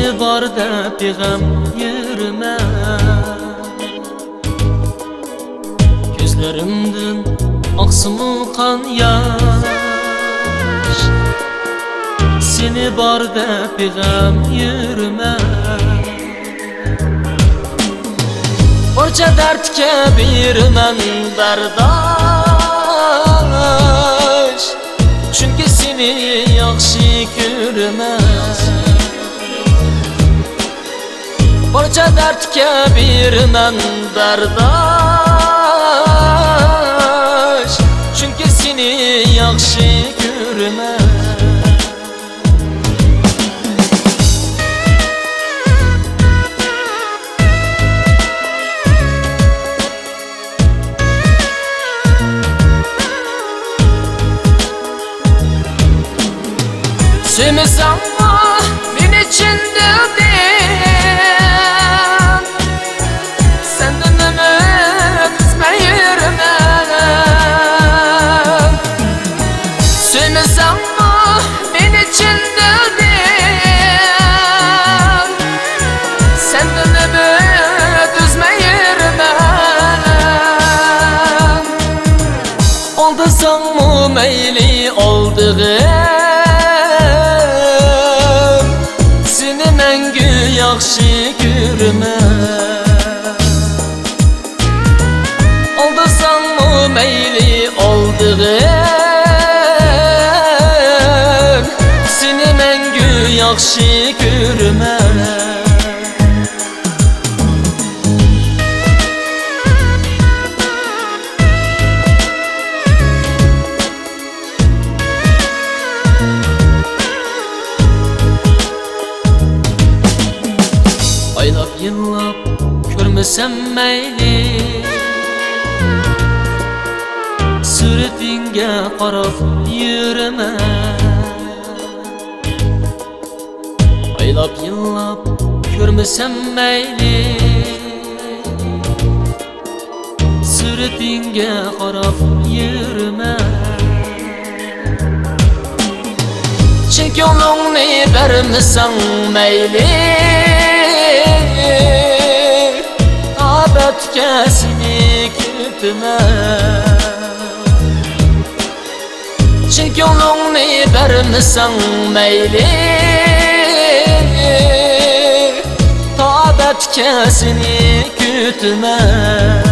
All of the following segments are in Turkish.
Seni bar deb beg'am yürüme. Gözlerimden aksımı kan yaş. Seni bar deb beg'am yürüme. Barcha dardga berman bardosh, chunki seni yaxshi ko'raman. Barcha dardga berman bardosh, chunki seni yaxshi ko'raman. Sevmesem beni içindildin, senden ümit üzmeyirmen. Sevmesem beni içindildin, senden ümit üzmeyirmen. Aldasan mı meyli aldığın, yaxshi ko'raman. Aldasangmi mayli oldig'im, seni mangu yaxshi ko'raman. Aylab yillab ko'rmasam mayli, suratingga qarab yuraman. Aylab yillab ko'rmasam mayli, suratingga qarab yuraman. Chunki yo'lingni bermasang mayli, abadga seni kutman. Chunki yo'lingni bermasang mayli, abadga seni kutman.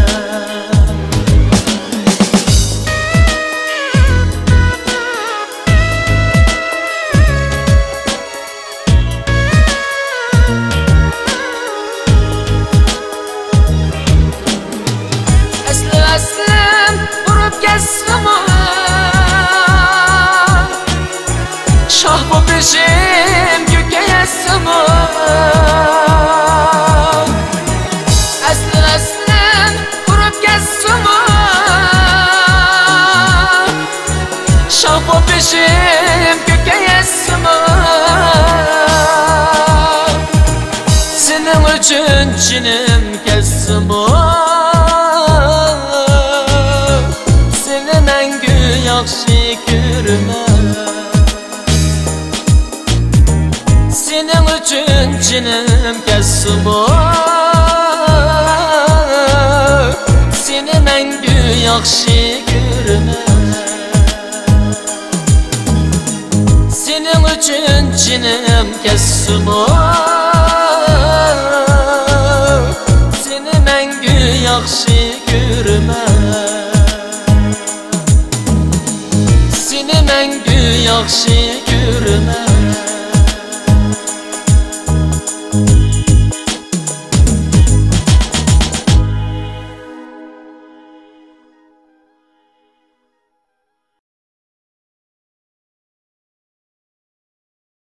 Aslim urib kesma, shoh bu beshim ko'kayasma. Aslim urib kesma, shoh bu beshim ko'kayasma. Sening uchun jinim kesma, yaxshi ko'raman. Sening uchun jinim kesma, seni mangu yaxshi ko'raman. Sening uchun jinim kesma, seni mangu yaxshi ko'raman. Seni mangu yaxshi ko'raman.